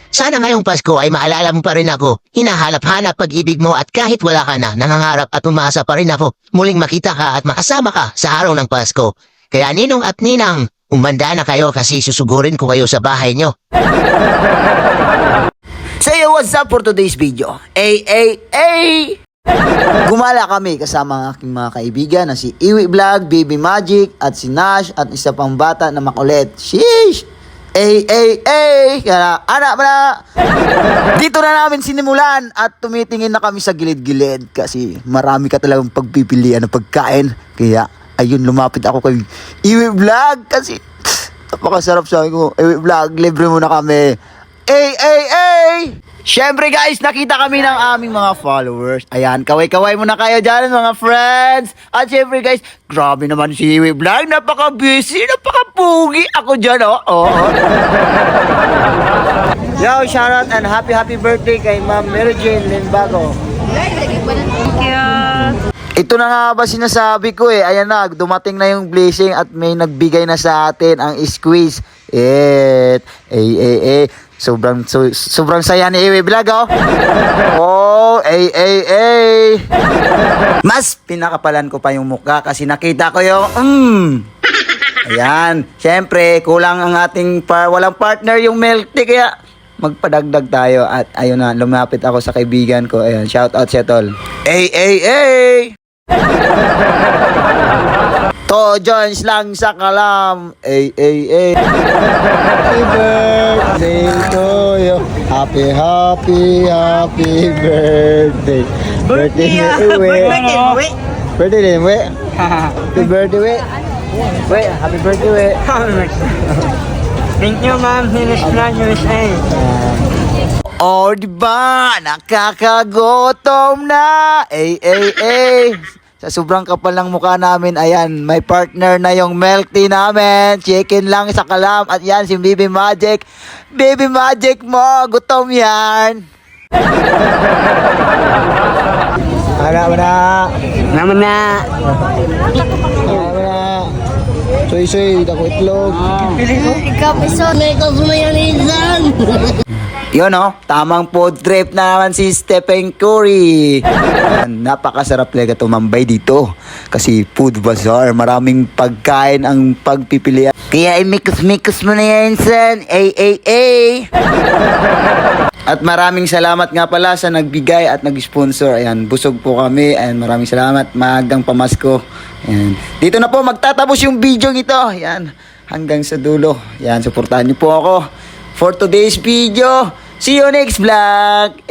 Sana ngayong Pasko ay maalala mo pa rin ako. Hinahanap-hanap pag-ibig mo at kahit wala ka na, nangangarap at umasa pa rin ako. Muling makita ka at makasama ka sa araw ng Pasko. Kaya ninong at ninang, umanda na kayo kasi susugurin ko kayo sa bahay nyo. So yo, what's up for today's video? Gumala kami kasama ang aking mga kaibigan na si Iwi Vlog, Baby Magic, at si Nash, at isa pang bata na makulit. Sheesh! Kaya anak mo na! Dito na namin sinimulan at tumitingin na kami sa gilid-gilid kasi marami ka talagang pagpipilian ng pagkain. Kaya ayun, lumapit ako kay Iwi Vlog kasi napakasarap, sabi ko, Iwi Vlog, libre mo na kami. Siyempre guys, nakita kami ng aming mga followers. Ayan, kaway-kaway muna kayo dyan mga friends. At siyempre guys, grabe naman si Iwi Vlog. Napaka-busy, napaka-pugi ako dyan, oh. Yo, shoutout and happy birthday kay Ma'am Mary Jane Limbago. Thank you. Ito na nga ba sinasabi ko eh. Ayan na, dumating na yung blessing at may nagbigay na sa atin ang squeeze. Sobrang saya ni Iwi Vlog, oh. Mas pinakapalan ko pa yung mukha kasi nakita ko yung Ayan, syempre kulang ang ating walang partner yung milk tea, kaya magpadagdag tayo. At ayun na, lumapit ako sa kaibigan ko. Ayan, shout out siya tol. To joins lang sa kalam. Happy birthday to you. Happy birthday. Birthday ni Iwi. Birthday ni Iwi. Happy birthday, Iwi. Happy birthday, Iwi. Thank you, ma'am. Finish Vlog USA. Oh, diba? Nakakagutom na. Sa sobrang kapal ng mukha namin, ayan, may partner na yung milk tea namin. Chicken lang sa kalam. At yan, si Baby Magic. Baby Magic mo, gutom yan. Anak mo na. Naman na. Soy, dako itlog. Ikaw, piso. Ikaw, sumayanisan. Yun tamang food trip na naman si Stephen Curry. Napakasarap talaga tumambay dito kasi food bazaar, maraming pagkain ang pagpipilian. Kaya imikos-mikos mo na yan, son. At maraming salamat nga pala sa nagbigay at nag-sponsor. Ayan, busog po kami. Ayan, maraming salamat. Maagang pamasko. Ayan. Dito na po magtatapos yung video ito. Ayan, hanggang sa dulo. Ayan, suportahan niyo po ako for today's video. See you next vlog.